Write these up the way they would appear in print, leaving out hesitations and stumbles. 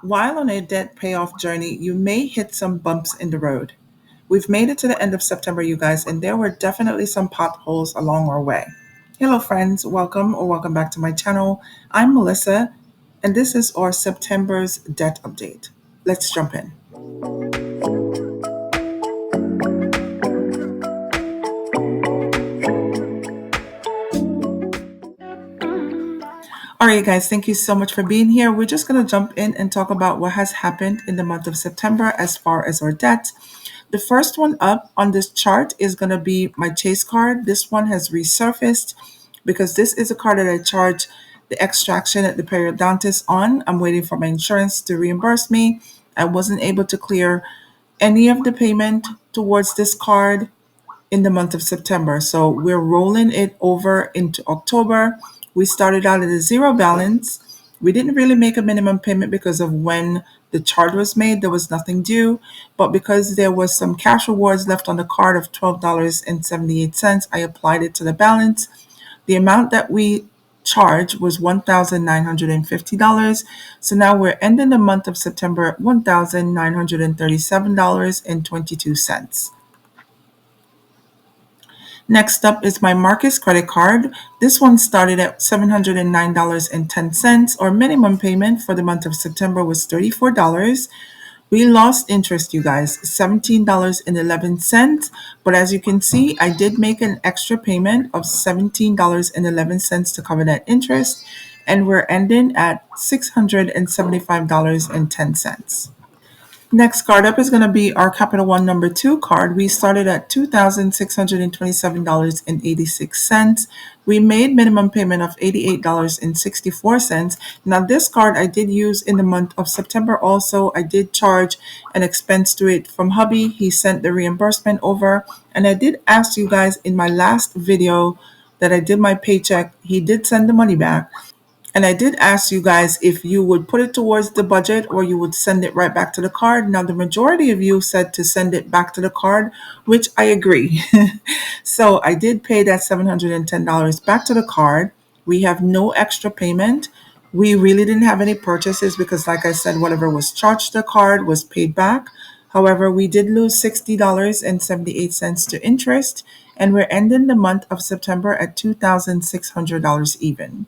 While on a debt payoff journey, you may hit some bumps in the road. We've made it to the end of September, you guys, and there were definitely some potholes along our way. Hello, friends. Welcome or welcome back to my channel. I'm Melissa, and this is our September's debt update. Let's jump in. All right, guys, thank you so much for being here. We're just going to jump in and talk about what has happened in the month of September as far as our debt. The first one up on this chart is going to be my Chase card. This one has resurfaced because this is a card that I charge the extraction at the periodontist on. I'm waiting for my insurance to reimburse me. I wasn't able to clear any of the payment towards this card in the month of September. So we're rolling it over into October. We started out at a zero balance. We didn't really make a minimum payment because of when the charge was made. There was nothing due. But because there was some cash rewards left on the card of $12.78, I applied it to the balance. The amount that we charged was $1,950. So now we're ending the month of September at $1,937.22. Next up is my Marcus credit card. This one started at $709.10. Our minimum payment for the month of September was $34. We lost interest, you guys, $17.11. But as you can see, I did make an extra payment of $17.11 to cover that interest. And we're ending at $675.10. Next card up is going to be our Capital One number 2 card. We started at $2,627.86. We made minimum payment of $88.64. Now this card I did use in the month of September also. I did charge an expense to it from hubby. He sent the reimbursement over. And I did ask you guys in my last video that I did my paycheck. He did send the money back. And I did ask you guys if you would put it towards the budget or you would send it right back to the card. Now, the majority of you said to send it back to the card, which I agree. So I did pay that $710 back to the card. We have no extra payment. We really didn't have any purchases because, like I said, whatever was charged to the card was paid back. However, we did lose $60.78 to interest, and we're ending the month of September at $2,600 even.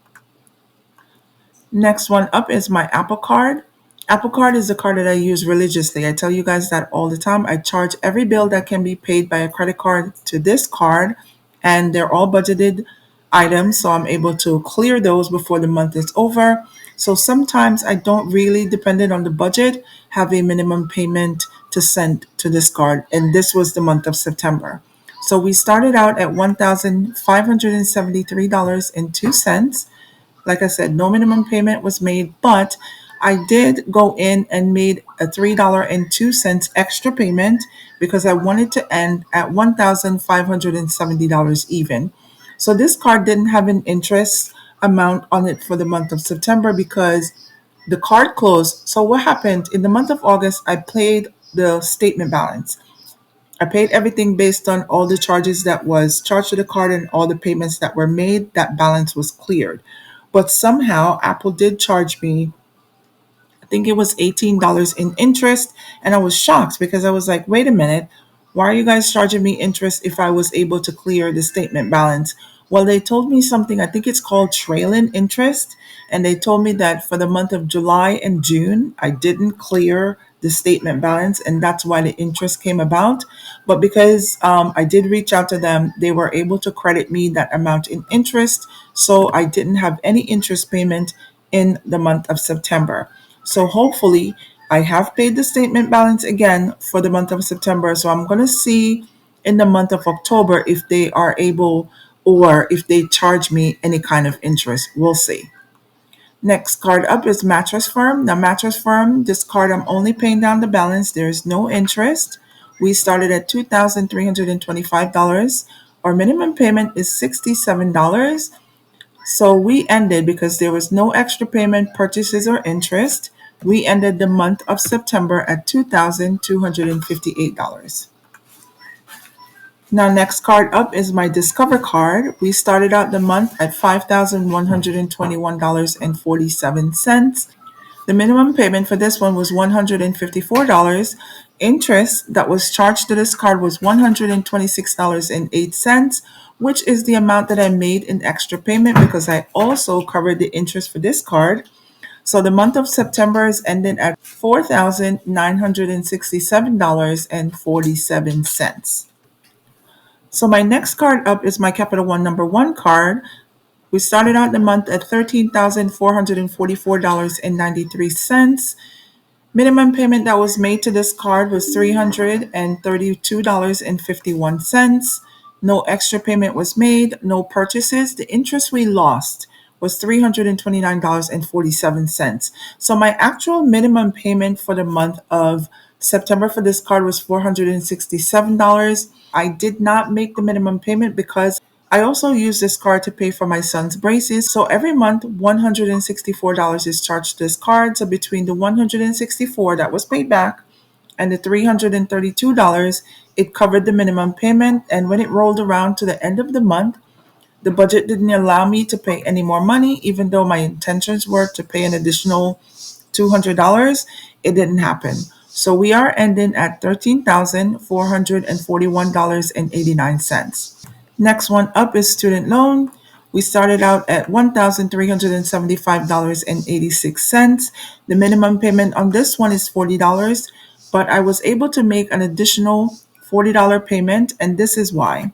Next one up is my Apple Card. Apple Card is a card that I use religiously. I tell you guys that all the time. I charge every bill that can be paid by a credit card to this card, and they're all budgeted items, so I'm able to clear those before the month is over. So sometimes I don't really, depending on the budget, have a minimum payment to send to this card, and this was the month of September. So we started out at $1,573.02. Like I said, no minimum payment was made, but I did go in and made a $3.02 extra payment because I wanted to end at $1,570 even. So this card didn't have an interest amount on it for the month of September because the card closed. So what happened in the month of August, I paid the statement balance. I paid everything based on all the charges that was charged to the card and all the payments that were made. That balance was cleared. But somehow Apple did charge me, I think it was $18 in interest. And I was shocked because I was like, wait a minute, why are you guys charging me interest if I was able to clear the statement balance? Well, they told me something, I think it's called trailing interest. And they told me that for the month of July and June, I didn't clear the statement balance, and that's why the interest came about. But because I did reach out to them, they were able to credit me that amount in interest. So I didn't have any interest payment in the month of September. So hopefully, I have paid the statement balance again for the month of September. So I'm going to see in the month of October if they are able or if they charge me any kind of interest. We'll see. Next card up is Mattress Firm. Now, Mattress Firm, this card I'm only paying down the balance. There is no interest. We started at $2,325. Our minimum payment is $67. So we ended, because there was no extra payment, purchases, or interest, we ended the month of September at $2,258. Now, next card up is my Discover card. We started out the month at $5,121.47. The minimum payment for this one was $154. Interest that was charged to this card was $126.08, which is the amount that I made in extra payment because I also covered the interest for this card. So the month of September is ending at $4,967.47. So my next card up is my Capital One number one card. We started out the month at $13,444.93. Minimum payment that was made to this card was $332.51. No extra payment was made, no purchases. The interest we lost was $329.47. So my actual minimum payment for the month of September for this card was $467. I did not make the minimum payment because I also use this card to pay for my son's braces. So every month, $164 is charged to this card. So between the $164 that was paid back and the $332, it covered the minimum payment. And when it rolled around to the end of the month, the budget didn't allow me to pay any more money, even though my intentions were to pay an additional $200. It didn't happen. So we are ending at $13,441.89. Next one up is student loan. We started out at $1,375.86. The minimum payment on this one is $40, but I was able to make an additional $40 payment, and this is why.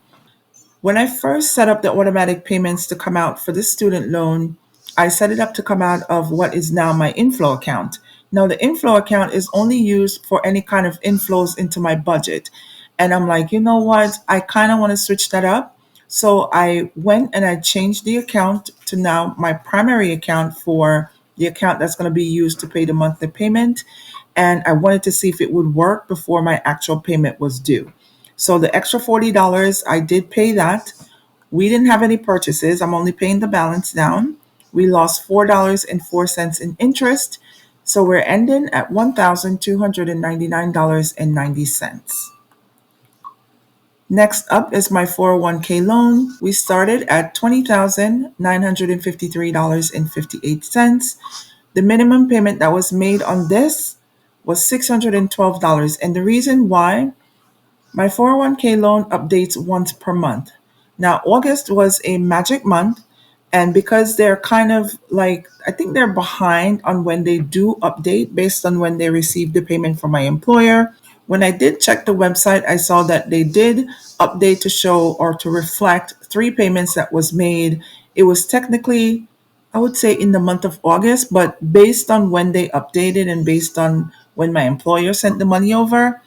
When I first set up the automatic payments to come out for this student loan, I set it up to come out of what is now my inflow account. Now, the inflow account is only used for any kind of inflows into my budget. And I'm like, you know what? I kind of want to switch that up. So I went and I changed the account to now my primary account for the account that's going to be used to pay the monthly payment. And I wanted to see if it would work before my actual payment was due. So the extra $40, I did pay that. We didn't have any purchases. I'm only paying the balance down. We lost $4.04 in interest. So we're ending at $1,299.90. Next up is my 401k loan. We started at $20,953.58. The minimum payment that was made on this was $612. And the reason why, my 401k loan updates once per month. Now, August was a magic month, and because they're kind of like, I think they're behind on when they do update based on when they receive the payment from my employer. When I did check the website, I saw that they did update to show or to reflect three payments that was made. It was technically, I would say, in the month of August, but based on when they updated and based on when my employer sent the money over,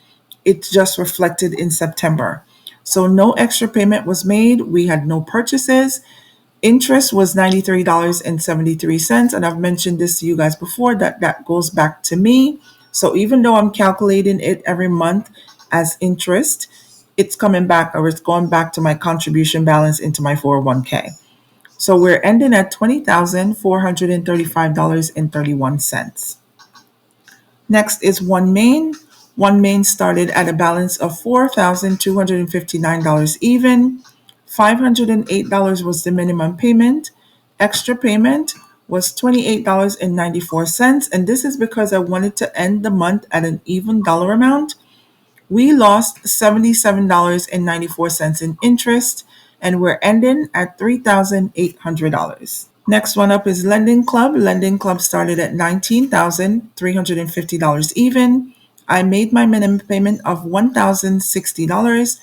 it just reflected in September. So no extra payment was made. We had no purchases. Interest was $93.73. And I've mentioned this to you guys before that that goes back to me. So even though I'm calculating it every month as interest, it's coming back or it's going back to my contribution balance into my 401k. So we're ending at $20,435.31. Next is One Main. One Main started at a balance of $4,259 even. $508 was the minimum payment. Extra payment was $28.94. And this is because I wanted to end the month at an even dollar amount. We lost $77.94 in interest, and we're ending at $3,800. Next one up is Lending Club. Lending Club started at $19,350 even. I made my minimum payment of $1,060.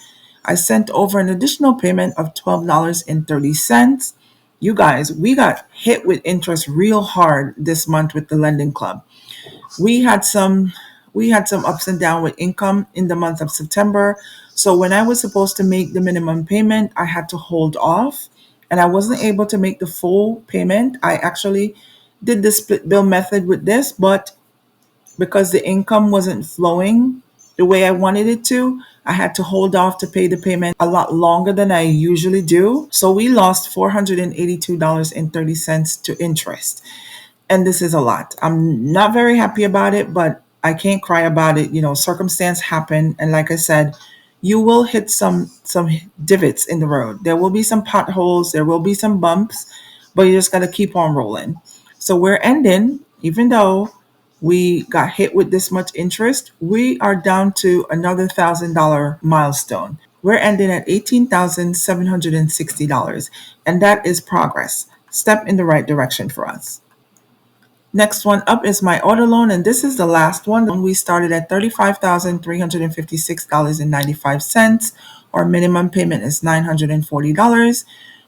I sent over an additional payment of $12.30. You guys, we got hit with interest real hard this month with the Lending Club. We had some ups and downs with income in the month of September. So when I was supposed to make the minimum payment, I had to hold off and I wasn't able to make the full payment. I actually did the split bill method with this, but because the income wasn't flowing the way I wanted it to, I had to hold off to pay the payment a lot longer than I usually do. So we lost $482.30 to interest. And this is a lot. I'm not very happy about it, but I can't cry about it. You know, circumstance happen, and like I said, you will hit some divots in the road. There will be some potholes, there will be some bumps, but you just got to keep on rolling. So we're ending, even though we got hit with this much interest, we are down to another $1,000 milestone. We're ending at $18,760, and that is progress. Step in the right direction for us. Next one up is my auto loan, and this is the last one. We started at $35,356.95. Our minimum payment is $940.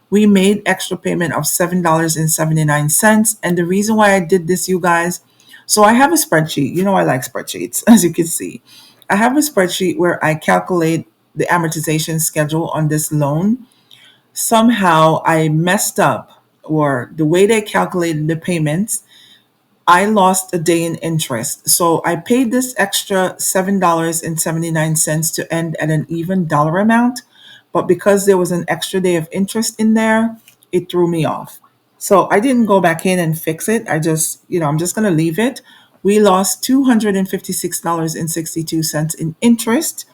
We made extra payment of $7.79. And the reason why I did this, you guys, so I have a spreadsheet. You know, I like spreadsheets, as you can see. I have a spreadsheet where I calculate the amortization schedule on this loan. Somehow I messed up, or the way they calculated the payments, I lost a day in interest. So I paid this extra $7.79 to end at an even dollar amount. But because there was an extra day of interest in there, it threw me off. So I didn't go back in and fix it. I'm just going to leave it. We lost $256.62 in interest,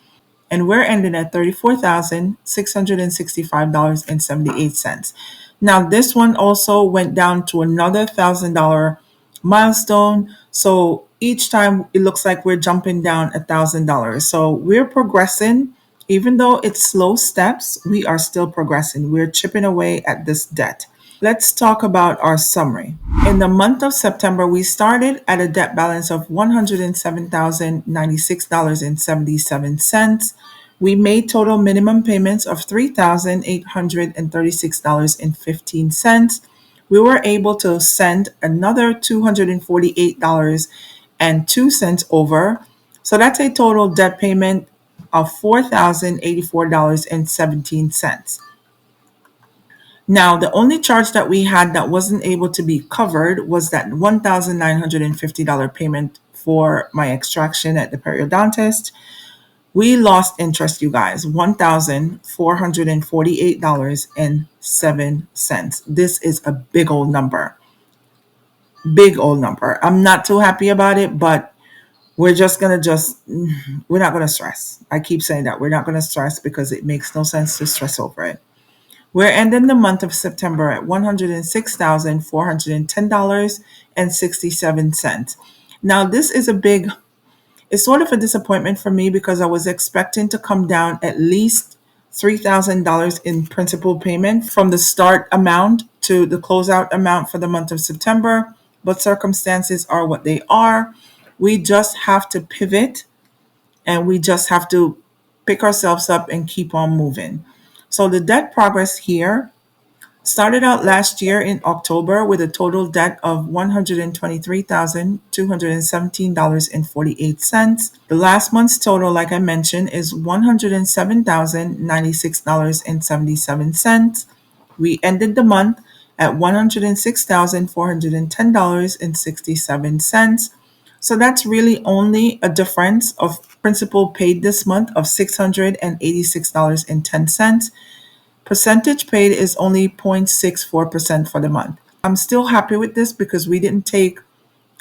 and we're ending at $34,665.78. Now, this one also went down to another $1,000 milestone. So each time it looks like we're jumping down $1,000. So we're progressing. Even though it's slow steps, we are still progressing. We're chipping away at this debt. Let's talk about our summary. In the month of September, we started at a debt balance of $107,096.77. We made total minimum payments of $3,836.15. We were able to send another $248.02 over. So that's a total debt payment of $4,084.17. Now, the only charge that we had that wasn't able to be covered was that $1,950 payment for my extraction at the periodontist. We lost interest, you guys, $1,448.07. This is a big old number. Big old number. I'm not too happy about it, but we're not going to stress. I keep saying that. We're not going to stress because it makes no sense to stress over it. We're ending the month of September at $106,410.67. Now, this is it's sort of a disappointment for me because I was expecting to come down at least $3,000 in principal payment from the start amount to the closeout amount for the month of September, but circumstances are what they are. We just have to pivot, and we just have to pick ourselves up and keep on moving. So the debt progress here started out last year in October with a total debt of $123,217.48. The last month's total, like I mentioned, is $107,096.77. We ended the month at $106,410.67. So that's really only a difference of principal paid this month of $686.10. Percentage paid is only 0.64% for the month. I'm still happy with this because we didn't take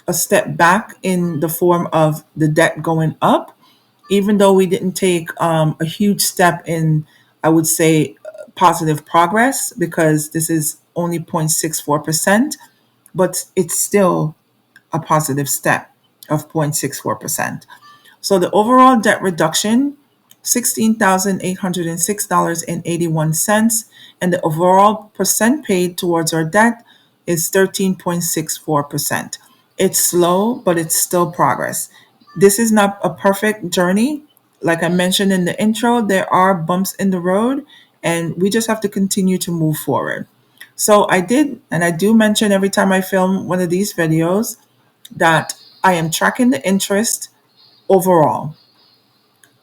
a step back in the form of the debt going up, even though we didn't take a huge step in, I would say, positive progress, because this is only 0.64%, but it's still a positive step of 0.64%. So the overall debt reduction, $16,806.81, and the overall percent paid towards our debt is 13.64%. It's slow, but it's still progress. This is not a perfect journey. Like I mentioned in the intro, there are bumps in the road, and we just have to continue to move forward. So I did, and I do mention every time I film one of these videos, that I am tracking the interest overall.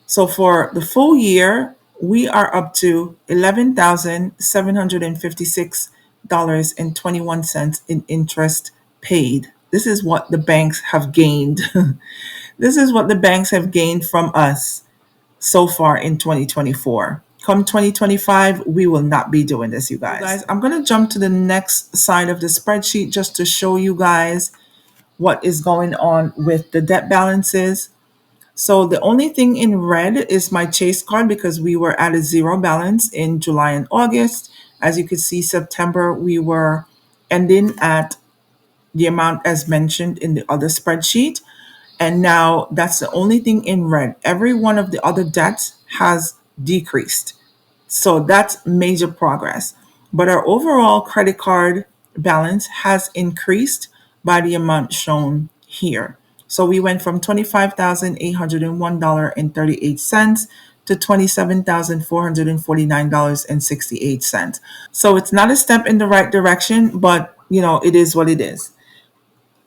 So for the full year, we are up to $11,756.21 in interest paid. This is what the banks have gained. This is what the banks have gained from us so far in 2024. Come 2025, we will not be doing this, you guys. I'm going to jump to the next side of the spreadsheet just to show you guys what is going on with the debt balances. So the only thing in red is my Chase card because we were at a zero balance in July and August. As you can see, September, we were ending at the amount as mentioned in the other spreadsheet. And now that's the only thing in red. Every one of the other debts has decreased. So that's major progress. But our overall credit card balance has increased by the amount shown here. So we went from $25,801.38 to $27,449.68. So it's not a step in the right direction, but it is what it is.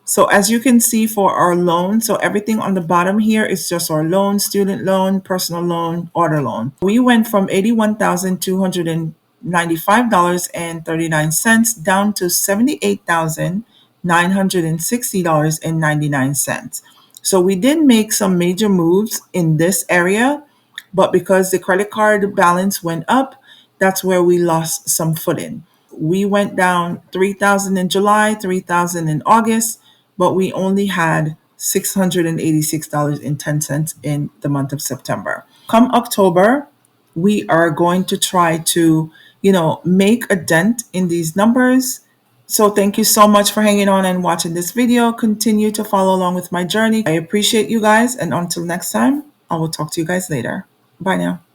So as you can see for our loan, so everything on the bottom here is just our loan, student loan, personal loan, auto loan. We went from $81,295.39 down to $78,960.99. So we did make some major moves in this area, but because the credit card balance went up, that's where we lost some footing. We went down 3,000 in July, 3,000 in August, but we only had $686.10 in the month of September. Come October, we are going to try to, make a dent in these numbers. So thank you so much for hanging on and watching this video. Continue to follow along with my journey. I appreciate you guys. And until next time, I will talk to you guys later. Bye now.